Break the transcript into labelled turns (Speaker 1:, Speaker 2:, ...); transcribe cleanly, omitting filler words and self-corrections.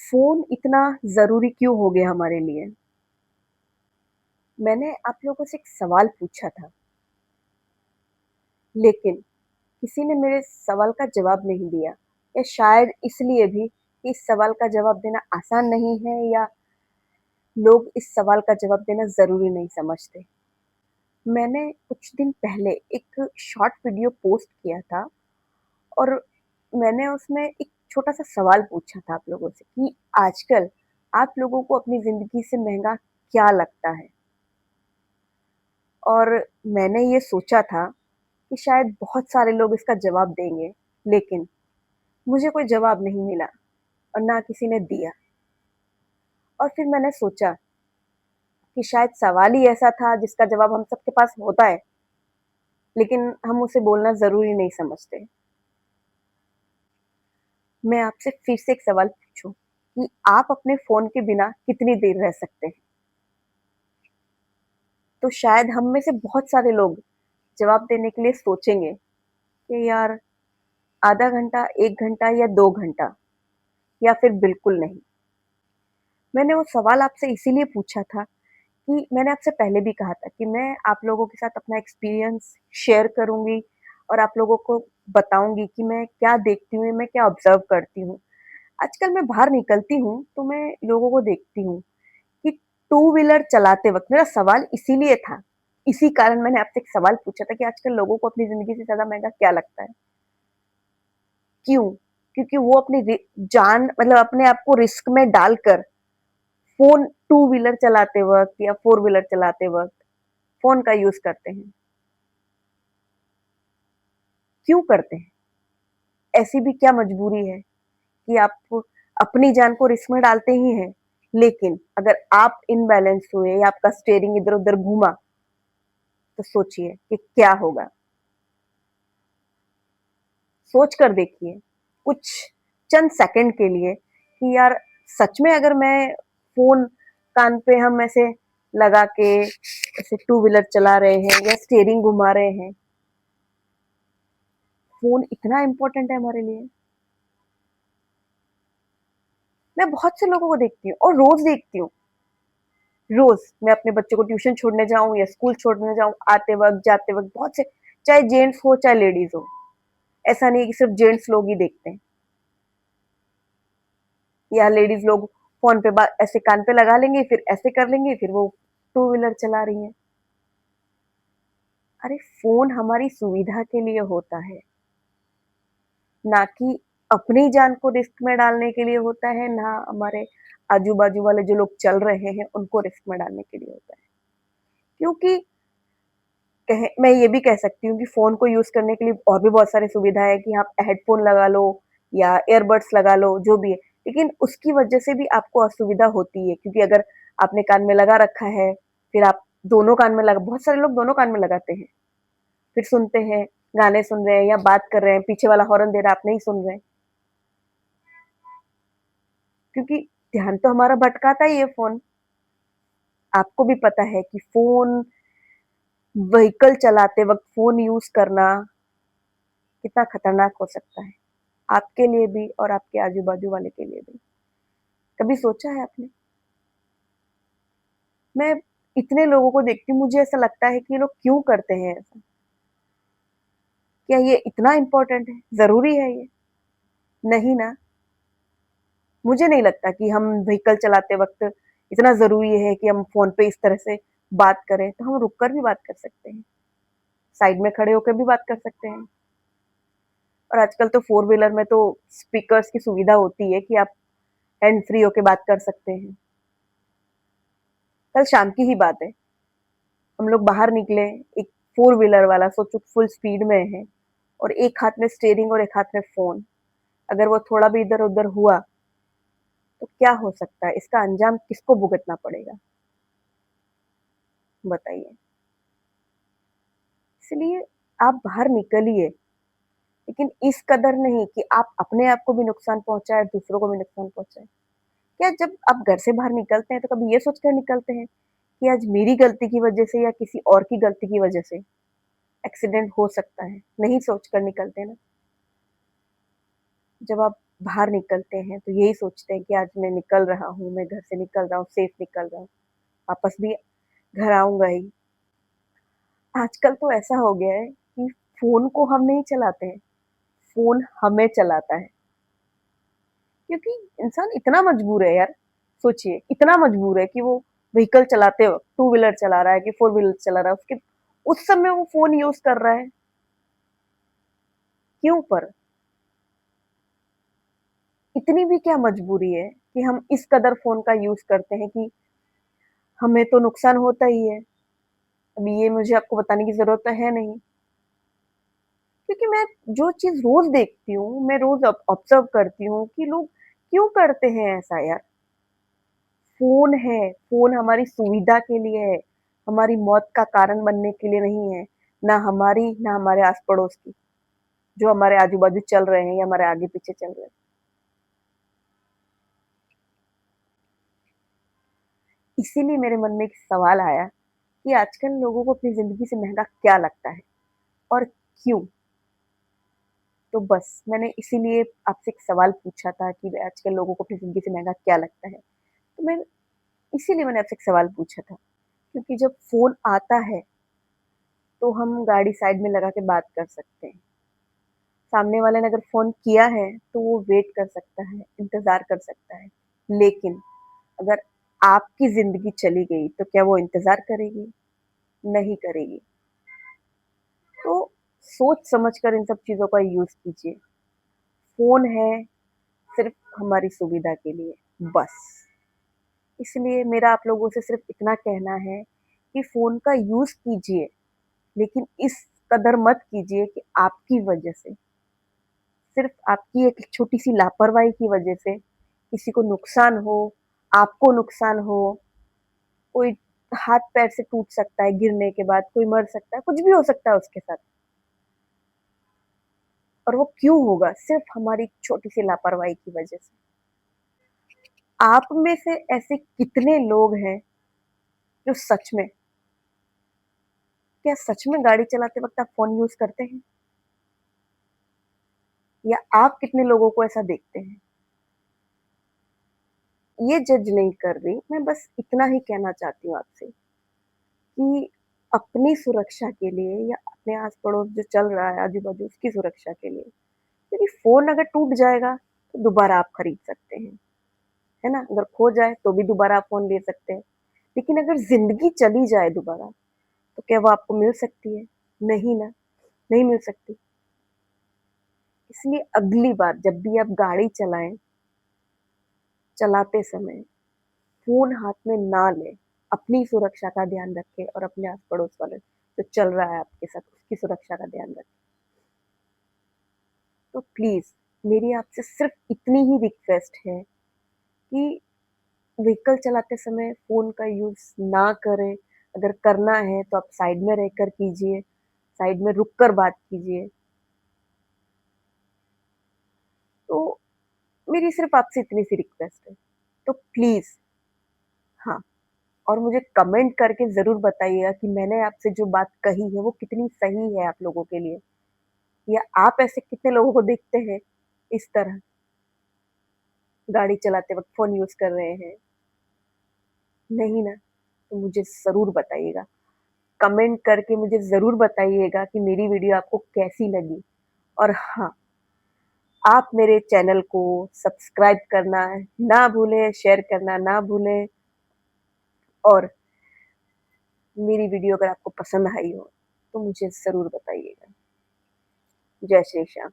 Speaker 1: Phone इतना ज़रूरी क्यों हो गया हमारे लिए? मैंने आप लोगों से एक सवाल पूछा था, लेकिन किसी ने मेरे सवाल का जवाब नहीं दिया या शायद इसलिए भी कि इस सवाल का जवाब देना आसान नहीं है या लोग इस सवाल का जवाब देना ज़रूरी नहीं समझते। मैंने कुछ दिन पहले एक शॉर्ट वीडियो पोस्ट किया था और मैंने उसमें एक छोटा-सा सवाल पूछा था आप लोगों से कि आजकल आप लोगों को अपनी ज़िंदगी से महँगा क्या लगता है? और मैंने ये सोचा था कि शायद बहुत सारे लोग इसका जवाब देंगे, लेकिन मुझे कोई जवाब नहीं मिला और ना किसी ने दिया। और फिर मैंने सोचा कि शायद सवाल ही ऐसा था जिसका जवाब हम सबके पास होता है, लेकिन हम उसे बोलना ज़रूरी नहीं समझते। मैं आपसे फिर से एक सवाल पूछूँ कि आप अपने फ़ोन के बिना कितनी देर रह सकते हैं? तो शायद हम में से बहुत सारे लोग जवाब देने के लिए सोचेंगे कि यार आधा घंटा, 1 घंटा या 2 घंटा या फिर बिल्कुल नहीं। मैंने वो सवाल आपसे इसीलिए पूछा था कि मैंने आपसे पहले भी कहा था कि मैं आप लोगों के साथ अपना एक्सपीरियंस शेयर करूँगी और आप लोगों को बताऊँगी कि मैं क्या देखती हूँ, मैं क्या ऑब्ज़र्व करती हूँ। आजकल मैं बाहर निकलती हूँ, तो मैं लोगों को देखती हूँ कि टू व्हीलर चलाते वक़्त मेरा सवाल इसीलिए था, इसी कारण मैंने आपसे एक सवाल पूछा था कि आजकल लोगों को अपनी ज़िंदगी से ज़्यादा महँगा क्या लगता है? क्यों? क्योंकि वो अपनी जान मतलब अपने आप को रिस्क में डालकर फ़ोन टू व्हीलर चलाते वक़्त या फोर व्हीलर चलाते वक़्त फ़ोन का यूज़ करते हैं। क्यों करते हैं? ऐसी भी क्या मजबूरी है कि आप अपनी जान को रिस्क में डालते ही हैं, लेकिन अगर आप इम्बैलेंस हुए या आपका स्टीयरिंग इधर-उधर घूमा, तो सोचिए कि क्या होगा? सोच कर देखिए, कुछ चंद सेकंड के लिए कि यार सच में अगर मैं फ़ोन कान पे हम ऐसे लगा के ऐसे टू व्हीलर चला रहे हैं या स्टीयरिंग घुमा रहे हैं, फ़ोन इतना इम्पोर्टेंट है हमारे लिए। मैं बहुत से लोगों को देखती हूँ और रोज़ देखती हूँ, रोज़ मैं अपने बच्चों को ट्यूशन छोड़ने जाऊँ या स्कूल छोड़ने जाऊँ, आते वक़्त, जाते वक़्त बहुत से चाहे जेंट्स हो, चाहे लेडीज़ हो, ऐसा नहीं है कि सिर्फ़ जेंट्स लोग ही देखते हैं या लेडीज़ लोग फ़ोन पे बा ऐसे कान पे लगा लेंगे, फिर ऐसे कर लेंगे, फिर वो टू व्हीलर चला रही हैं। अरे फ़ोन हमारी सुविधा के लिए होता है, ना कि अपनी जान को रिस्क में डालने के लिए होता है, ना हमारे आजू-बाजू वाले जो लोग चल रहे हैं, उनको रिस्क में डालने के लिए होता है। क्योंकि कहें मैं ये भी कह सकती हूँ कि फ़ोन को यूज़ करने के लिए और भी बहुत सारी सुविधा है कि आप हेडफ़ोन लगा लो या ईयरबड्स लगा लो, जो भी है। लेकिन उसकी वजह से भी आपको असुविधा होती है क्योंकि अगर आपने कान में लगा रखा है, फिर आप दोनों कान में लगा बहुत सारे लोग दोनों कान में लगाते हैं। फिर सुनते हैं, गाने सुन रहे हैं या बात कर रहे हैं, पीछे वाला हॉर्न दे रहा है, आप नहीं सुन रहे। क्योंकि ध्यान तो हमारा भटकाता ही है फ़ोन। आपको भी पता है कि फ़ोन व्हीकल चलाते वक़्त फ़ोन यूज़ करना कितना खतरनाक हो सकता है। आपके लिए भी और आपके आजू-बाजू वाले के लिए भी। कभी सोचा है आपने? मैं इतने लोगों को देखती हूँ, मुझे ऐसा लगता है कि ये लोग क्यों करते हैं ऐसा? क्या ये इतना इम्पोर्टेंट है? ज़रूरी है ये? नहीं ना। मुझे नहीं लगता कि हम व्हीकल चलाते वक़्त इतना ज़रूरी है कि हम फ़ोन पे इस तरह से बात करें, तो हम रुक कर भी बात कर सकते हैं। साइड में खड़े होकर भी बात कर सकते हैं। और आजकल तो फ़ोर व्हीलर में तो स्पीकर्स की सुविधा होती है कि आप हैंड फ्री होके बात कर सकते हैं। कल शाम की ही बात है। हम लोग बाहर निकले, एक फ़ोर व्हीलर वाला सोचो फुल स्पीड में है और एक हाथ में स्टीयरिंग और एक हाथ में फ़ोन। अगर वो थोड़ा भी इधर-उधर हुआ, तो क्या हो सकता है? इसका अंजाम किसको भुगतना पड़ेगा? बताइए। इसलिए आप बाहर निकलिए, लेकिन इस कदर नहीं कि आप अपने आप को भी नुकसान पहुँचाएँ, दूसरों को भी नुकसान पहुँचाएँ। क्या जब आप घर से बाहर निकलते हैं, तो कभी ये सोचकर निकलते हैं कि आज मेरी गलती की वजह से या किसी और की गलती की वजह से एक्सीडेंट हो सकता है? नहीं सोच कर निकलते ना। जब आप बाहर निकलते हैं तो यही सोचते हैं कि आज मैं निकल रहा हूँ, मैं घर से निकल रहा हूँ, सेफ निकल रहा हूँ, वापस भी घर आऊँगा ही। आजकल तो ऐसा हो गया है कि फ़ोन को हम नहीं चलाते हैं, फ़ोन हमें चलाता है। क्योंकि इंसान इतना मजबूर है यार, सोचिए इतना मजबूर है कि वो व्हीकल चलाते वक़्त टू व्हीलर चला रहा है कि फोर व्हीलर चला रहा है, उसके उस समय वो फ़ोन यूज़ कर रहा है। क्यों पर? इतनी भी क्या मजबूरी है कि हम इस कदर फ़ोन का यूज़ करते हैं कि हमें तो नुकसान होता ही है। अभी ये मुझे आपको बताने की ज़रूरत तो है नहीं, क्योंकि मैं जो चीज़ रोज़ देखती हूँ, मैं रोज़ ऑब्ज़र्व करती हूँ कि लोग क्यों करते हैं ऐसा यार? फ़ोन है, फ़ोन हमारी सुविधा के लिए है, हमारी मौत का कारण बनने के लिए नहीं है, ना हमारी, ना हमारे आस-पड़ोस की, जो हमारे आजू-बाजू चल रहे हैं या हमारे आगे-पीछे चल रहे हैं। इसीलिए मेरे मन में एक सवाल आया कि आजकल लोगों को अपनी ज़िंदगी से महँगा क्या लगता है और क्यों? तो बस मैंने इसीलिए आपसे एक सवाल पूछा था कि आजकल लोगों को अपनी ज़िंदगी से महँगा क्या लगता है? तो मैं इसीलिए मैंने आपसे एक सवाल पूछा था, क्योंकि जब फ़ोन आता है, तो हम गाड़ी साइड में लगा के बात कर सकते हैं। सामने वाले ने अगर फ़ोन किया है, तो वो वेट कर सकता है, इंतज़ार कर सकता है। लेकिन अगर आपकी ज़िंदगी चली गई, तो क्या वो इंतज़ार करेगी? नहीं करेगी। तो सोच समझ कर इन सब चीज़ों का यूज़ कीजिए। फ़ोन है सिर्फ़ हमारी सुविधा के लिए, बस। इसलिए मेरा आप लोगों से सिर्फ़ इतना कहना है कि फ़ोन का यूज़ कीजिए, लेकिन इस कदर मत कीजिए कि आपकी वजह से, सिर्फ़ आपकी एक छोटी-सी लापरवाही की वजह से किसी को नुकसान हो, आपको नुकसान हो, कोई हाथ-पैर से टूट सकता है गिरने के बाद, कोई मर सकता है, कुछ भी हो सकता है उसके साथ। और वो क्यों होगा? सिर्फ़ हमारी छोटी-सी लापरवाही की वजह से। आप में से ऐसे कितने लोग हैं जो सच में, क्या सच में गाड़ी चलाते वक़्त आप फ़ोन यूज़ करते हैं? या आप कितने लोगों को ऐसा देखते हैं? ये जज नहीं कर रही, मैं बस इतना ही कहना चाहती हूँ आपसे कि अपनी सुरक्षा के लिए या अपने आस-पड़ोस जो चल रहा है आजू-बाजू उसकी सुरक्षा के लिए, क्योंकि फ़ोन अगर टूट जाएगा तो दोबारा आप खरीद सकते हैं, है ना? अगर खो जाए तो भी दोबारा आप फ़ोन ले सकते हैं। लेकिन अगर ज़िंदगी चली जाए दोबारा, तो क्या वो आपको मिल सकती है? नहीं ना, नहीं मिल सकती। इसलिए अगली बार जब भी आप गाड़ी चलाएँ, चलाते समय फ़ोन हाथ में ना लें। अपनी सुरक्षा का ध्यान रखें और अपने आस-पड़ोस वाले जो चल रहा है आपके साथ, उसकी सुरक्षा का ध्यान रखें। तो प्लीज़ मेरी आपसे सिर्फ़ इतनी ही रिक्वेस्ट है कि व्हीकल चलाते समय फ़ोन का यूज़ ना करें। अगर करना है तो आप साइड में रहकर कीजिए, साइड में रुक कर बात कीजिए। तो मेरी सिर्फ़ आपसे इतनी सी रिक्वेस्ट है। तो प्लीज़ हाँ, और मुझे कमेंट करके ज़रूर बताइएगा कि मैंने आपसे जो बात कही है वो कितनी सही है आप लोगों के लिए, या आप ऐसे कितने लोगों को देखते हैं इस तरह गाड़ी चलाते वक़्त फ़ोन यूज़ कर रहे हैं? नहीं ना? तो मुझे ज़रूर बताइएगा। कमेंट करके मुझे ज़रूर बताइएगा कि मेरी वीडियो आपको कैसी लगी। और हाँ, आप मेरे चैनल को सब्सक्राइब करना ना भूलें, शेयर करना ना भूलें, और मेरी वीडियो अगर आपको पसंद आई हो, तो मुझे ज़रूर बताइएगा। जय श्री श्याम।